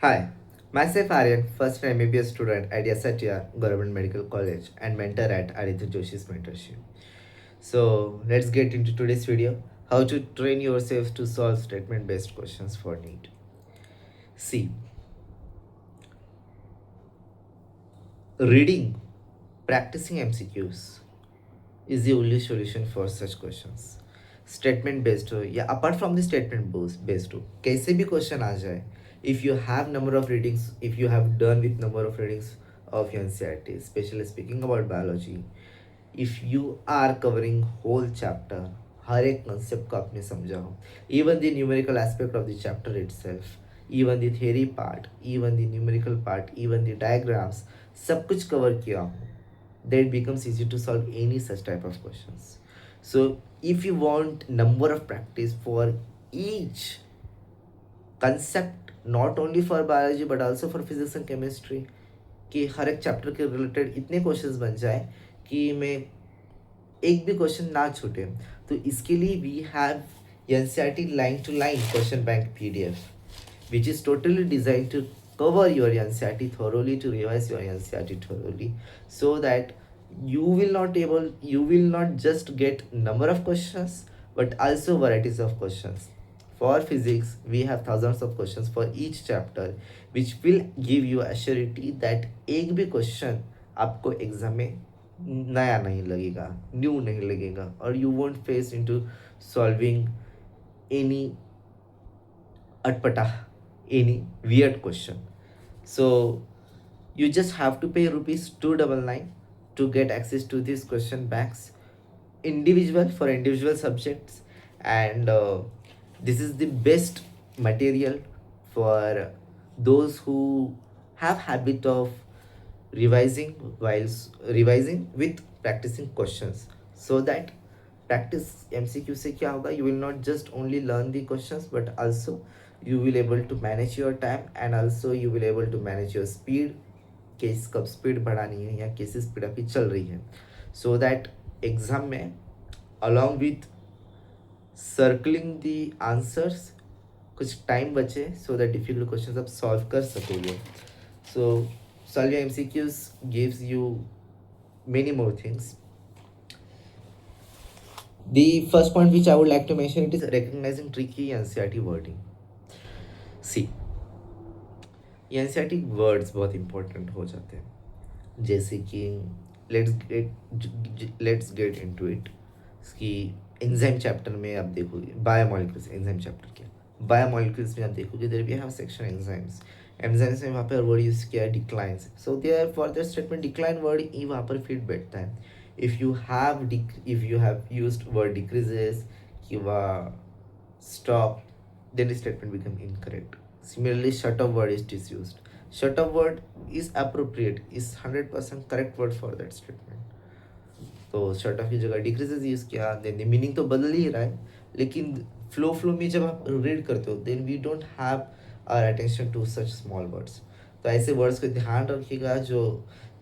Hi, myself Aryan, first time MBBS student at SITR Government Medical College and mentor at Aditya Joshi's mentorship. So let's get into today's video, how to train yourself to solve statement based questions for NEET. See, reading, practicing MCQs is the only solution for such questions. Statement based हो या apart from the statement based हो कैसे भी question आ जाए if you have number of readings if you have done with number of readings of N C R T specially speaking about biology if you are covering whole chapter हर एक concept को आपने समझा हो even the numerical aspect of the chapter itself even the theory part even the numerical part even the diagrams सब कुछ cover किया हो then it becomes easy to solve any such type of questions. So if you want number of practice for each concept, not only for biology but also for physics and chemistry, कि हर एक chapter के related इतने questions बन जाए कि मैं एक भी क्वेश्चन ना छूटे, तो इसके लिए we have NCERT line to line question bank PDF which is totally designed to cover your NCERT thoroughly, to revise your NCERT thoroughly, so that you will not just get number of questions but also varieties of questions. For physics we have thousands of questions for each chapter which will give you assurity that एक भी question आपको exam में नया नहीं लगेगा, new नहीं लगेगा, और you won't face into solving any atpata, any weird question. So you just have to pay rupees 299 to get access to these question banks individual for individual subjects, and this is the best material for those who have habit of revising while revising with practicing questions, so that practice MCQ से क्या होगा, you will not just only learn the questions but also you will able to manage your time and also you will able to manage your speed, case कब speed बढ़ानी है या कैसी speed आपकी चल रही है, सो दैट एग्जाम में along with circling the answers कुछ टाइम बचे सो दैट डिफिकल्ट क्वेश्चंस आप सॉल्व कर सकोगे. सो solving MCQs gives you many more things. The first point which I would like to mention it is recognizing tricky NCERT wording. See, NCERT words बहुत important हो जाते हैं, जैसे कि let's get into it कि enzyme chapter में आप देखोगे बायोमोलिक्यूल्स, एंजाइम चैप्टर क्या, बायोमोलिक्यूल्स में आप देखोगे there we have section enzymes. Enzymes में वहाँ पर वर्ड यूज़ किया है declines, so therefore that statement decline word ही वहाँ पर फिट बैठता है. If you have used word decreases कि stop, then the statement become incorrect. Similarly, shut off word is disused. Shut off word is appropriate, is 100% correct word for that statement. तो shut off की जगह decreases use किया, then meaning तो बदल ही रहा है, लेकिन फ्लो में जब आप रीड करते हो then we don't have our attention to such small words. तो ऐसे वर्ड्स को ध्यान रखिएगा जो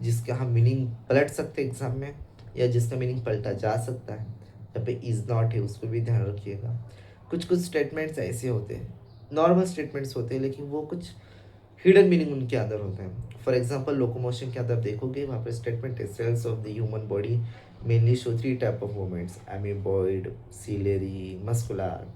जिसका हम मीनिंग पलट सकते हैं एग्जाम में, या जिसका मीनिंग पलटा जा सकता है. जहाँ पे इज़ नॉट है उसको भी ध्यान रखिएगा. कुछ स्टेटमेंट्स ऐसे होते हैं, नॉर्मल स्टेटमेंट्स होते हैं, लेकिन वो कुछ हिडन मीनिंग उनके अंदर होते हैं. फॉर एग्जांपल लोकोमोशन के अंदर देखोगे वहाँ पे स्टेटमेंट है cells of the human body mainly show 3 type of movements, amoeboid, ciliary, muscular.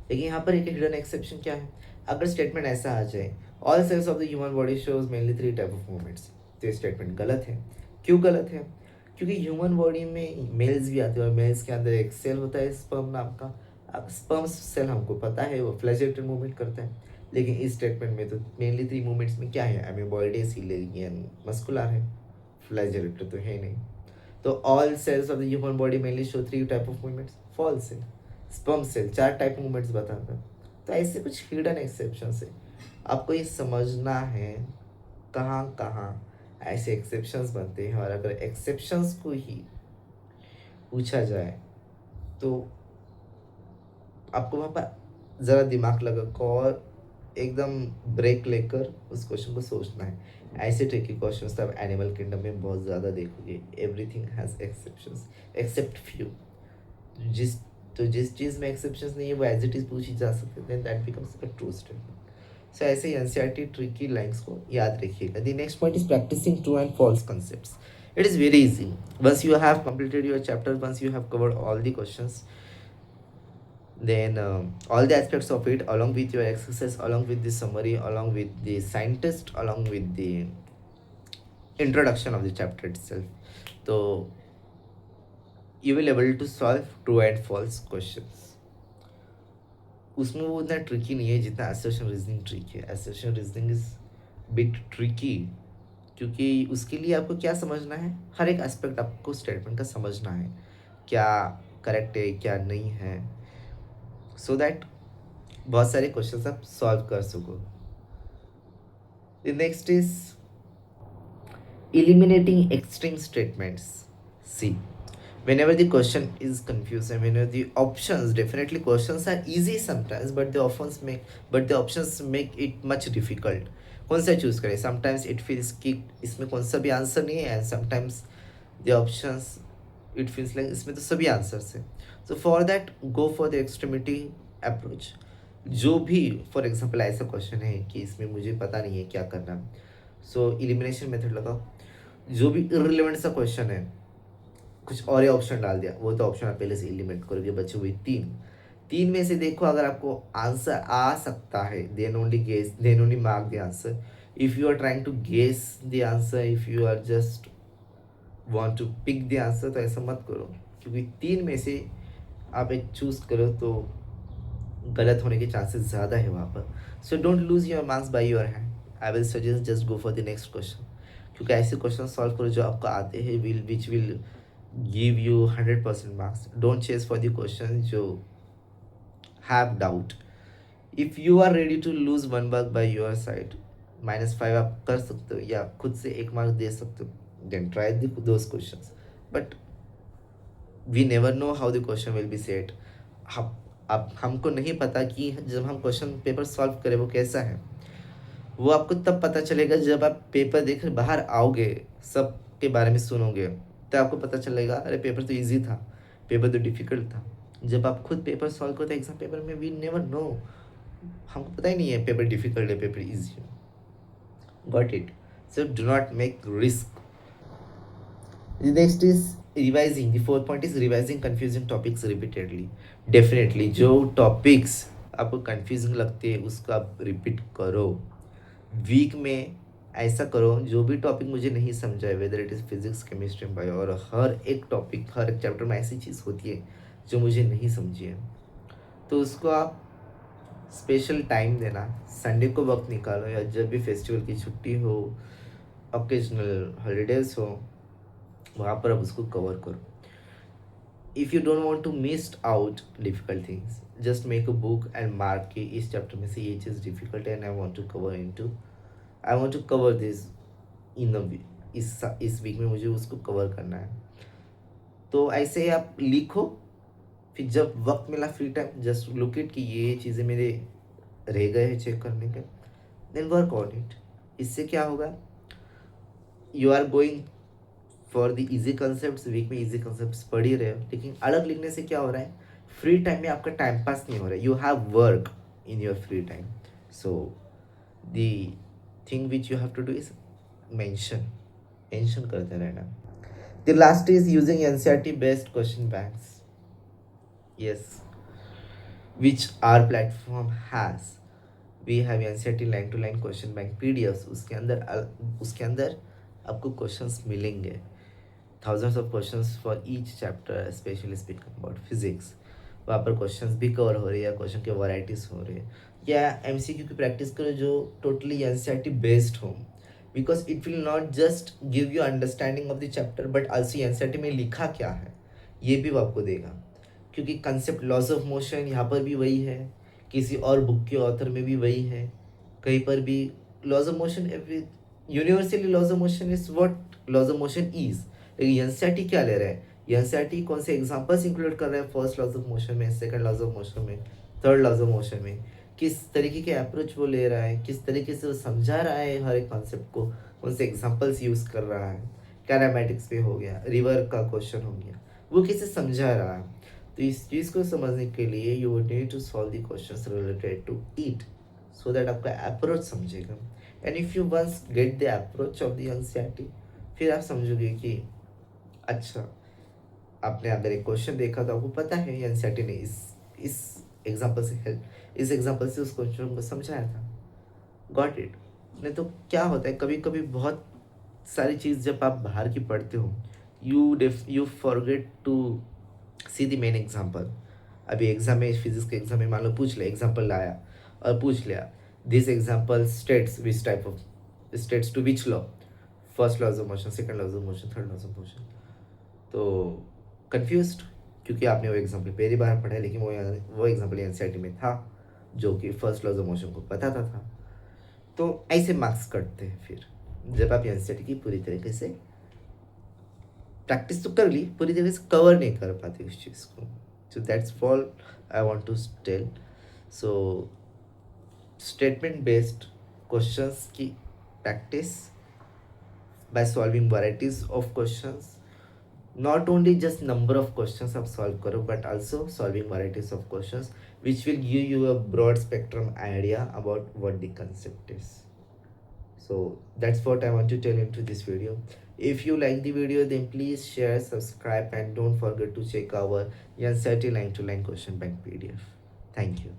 लेकिन यहाँ पर एक हिडन एक्सेप्शन क्या है, अगर स्टेटमेंट ऐसा आ जाए all cells of the human body shows mainly 3 type of movements, तो ये स्टेटमेंट गलत है. क्यों गलत है? क्योंकि ह्यूमन बॉडी में मेल्स भी आते हैं और मेल्स के अंदर एक सेल होता है स्पर्म नाम का. अब स्पर्म सेल हमको पता है वो फ्लैजेलेटेड मूवमेंट करता है, लेकिन इस स्टेटमेंट में तो मेनली 3 मूवमेंट्स में क्या है, एमीबॉइड है, सीलेरियन, मस्कुलर है, फ्लैजेलेटेड तो है नहीं. तो all cells of the human body mainly show 3 type of movements, false है. स्पर्म सेल 4 टाइप मूवमेंट्स बताता है. तो ऐसे कुछ हिडन एक्सेप्शन है, आपको ये समझना है कहाँ कहाँ ऐसे एक्सेप्शंस बनते हैं, और अगर एक्सेप्शंस को ही पूछा जाए तो आपको वहाँ पर ज़रा दिमाग लगा और एकदम ब्रेक लेकर उस क्वेश्चन को सोचना है. ऐसे ट्रिकी क्वेश्चंस तो आप एनिमल किंगडम में बहुत ज़्यादा देखोगे. Everything has exceptions except few. जिस चीज़ में एक्सेप्शंस नहीं है वो एज इट इज़ पूछी जा सकती है, then that becomes a true statement. So ऐसे एनसीईआरटी ट्रिकी लाइन्स को याद रखिएगा. The next point is practicing true and false concepts. It is very easy. Once you have completed your chapter, once you have covered all the questions, then all the aspects of it, along with your exercise, along with the summary, along with the scientist, along with the introduction of the chapter itself, so you will able to solve true and false questions. उसमें वो उतना tricky नहीं है जितना assertion reasoning trick है. assertion reasoning is bit tricky, क्योंकि उसके लिए आपको क्या समझना है, हर एक एस्पेक्ट आपको स्टेटमेंट का समझना है, क्या करेक्ट है क्या नहीं है, सो दैट बहुत सारे क्वेश्चंस आप सॉल्व कर सको. The next is eliminating extreme statements. See, whenever the question is confused and whenever the options, definitely questions are easy sometimes, but the options make it much difficult. कौन सा choose करें, sometimes it feels कि इसमें कौन सा भी answer नहीं है, and sometimes the options it feels like इसमें तो सभी आंसर्स है. So for that go for the extremity approach. जो भी फॉर एग्जांपल ऐसा क्वेश्चन है कि इसमें मुझे पता नहीं है क्या करना, सो एलिमिनेशन मेथड लगाओ. जो भी इररिलेवेंट सा क्वेश्चन है, कुछ और ही ऑप्शन डाल दिया, वो तो ऑप्शन आप पहले से एलिमिनेट करोगे. बचे हुए तीन में से देखो, अगर आपको आंसर आ सकता है, then only mark the answer. If you are trying to guess the answer, if you are just want to pick the answer, तो ऐसा मत करो, क्योंकि तीन में से आप एक चूज करो तो गलत होने के चांसेस ज़्यादा है वहाँ पर. So don't lose your marks by your hand. I will suggest just go for the next question, क्योंकि ऐसे क्वेश्चन सॉल्व करो जो आपको आते हैं, which will give you 100% marks. Don't chase for the question जो have doubt. If you are ready to lose one mark by your side, -5 आप कर सकते हो या खुद से 1 मार्क दे सकते हो, then try those questions. But we never know how the question will be set. अब हमको नहीं पता कि जब हम क्वेश्चन पेपर सॉल्व करें वो कैसा है. वो आपको तब पता चलेगा जब आप पेपर देख बाहर आओगे, सब के बारे में सुनोगे, तो आपको पता चलेगा अरे पेपर तो इजी था, पेपर तो डिफ़िकल्ट था. जब आप खुद पेपर सॉल्व करते एग्जाम पेपर में, वी नेवर नो, हमको पता ही नहीं है पेपर डिफ़िकल्ट है पेपर इजी है. Got it. So do not make risk. The next is revising. The fourth point is revising confusing topics repeatedly. Definitely जो topics आपको confusing लगते हैं उसको आप repeat करो. वीक में ऐसा करो, जो भी टॉपिक मुझे नहीं समझा है, whether it is physics, chemistry, bio, और हर एक टॉपिक, हर एक चैप्टर में ऐसी चीज़ होती है जो मुझे नहीं समझी है, तो उसको आप स्पेशल टाइम देना, संडे को वक्त निकालो, या जब भी फेस्टिवल की छुट्टी हो, ओकेजनल हॉलीडेज हो, वहाँ पर आप उसको कवर करो. If you don't want to miss out difficult things, just make a book and mark कि इस चैप्टर में से ये चीज़ डिफिकल्ट है and I want to cover this in a week. इस वीक में मुझे उसको कवर करना है. तो ऐसे ही आप लिखो, फिर जब वक्त मिला free time, just look it कि ये चीज़ें मेरे रह गए हैं चेक करने के, देन वर्क ऑन इट. इससे क्या होगा, you are going for the easy concept. Week में इजी कंसेप्ट पढ़ ही रहे हो, लेकिन अलग लिखने से क्या हो रहा है, फ्री टाइम में आपका टाइम पास नहीं हो रहा है, you have work in your free time. So the thing which you have to do is mention करते रहना. The last is using NCERT based question banks. Yes, which are platform has. We have NCERT line to line question bank PDF. उसके अंदर आपको questions मिलेंगे, thousands of questions for each chapter, especially speaking about physics. वहाँ पर questions भी cover हो रही है, क्वेश्चन के वैराइटीज़ हो रही है, या एमसीक्यू की प्रैक्टिस करो जो टोटली एनसीईआरटी बेस्ड हो, because it will not just give you understanding of the chapter, but also NCERT में लिखा क्या है ये भी वो आपको देगा. क्योंकि कंसेप्ट लॉज ऑफ मोशन यहाँ पर भी वही है, किसी और बुक के ऑथर में भी वही है, कहीं पर भी laws of motion, universally laws of motion is what laws of motion is. लेकिन एनसीईआरटी क्या ले रहा है, एनसीईआरटी कौन से एग्जांपल्स इंक्लूड कर रहा है फर्स्ट लॉज ऑफ मोशन में, सेकंड लॉज ऑफ मोशन में, थर्ड लॉज ऑफ मोशन में, किस तरीके के अप्रोच वो ले रहा है, किस तरीके से वो समझा रहा है हर एक कॉन्सेप्ट को, कौन से एग्जांपल्स यूज़ कर रहा है, कैरामेटिक्स पे हो गया, रिवर का क्वेश्चन हो गया, वो कैसे समझा रहा है. तो इस चीज़ को समझने के लिए you would need to solve the questions related to it. So that आपका अप्रोच समझेगा। And if you once get the approach of the NCERT, फिर आप समझोगे कि अच्छा, आपने अगर एक क्वेश्चन देखा तो आपको पता है एनसीईआरटी ने इस एग्जांपल से हेल्प इस एग्जांपल से उस क्वेश्चन को समझाया था, गॉट इट। नहीं तो क्या होता है, कभी कभी बहुत सारी चीज़ जब आप बाहर की पढ़ते हो, you forget to see the main example. अभी एग्जाम में, फिजिक्स के एग्जाम में मान लो पूछ ले, एग्जांपल लाया और पूछ लिया, this example states which type of states to which law, first laws of motion, second laws of motion, third laws of motion. तो कंफ्यूज्ड, क्योंकि आपने वो एग्जांपल पहली बार पढ़ा है, लेकिन वो एग्जांपल एनसीईआरटी में था, जो कि फर्स्ट लॉज ऑफ मोशन को पता था। तो ऐसे मार्क्स कटते हैं फिर, जब आप एनसीईआरटी की पूरी तरीके से प्रैक्टिस तो कर ली, पूरी तरीके से कवर नहीं कर पाते उस चीज़ को। So that's all I want to tell. So statement based questions की practice by solving varieties of questions, not only just number of questions आप solve करो, but also solving varieties of questions which will give you a broad spectrum idea about what the concept is. So that's what I want to tell into this video. If you like the video, then please share, subscribe, and don't forget to check our NCERT line to line question bank PDF. Thank you.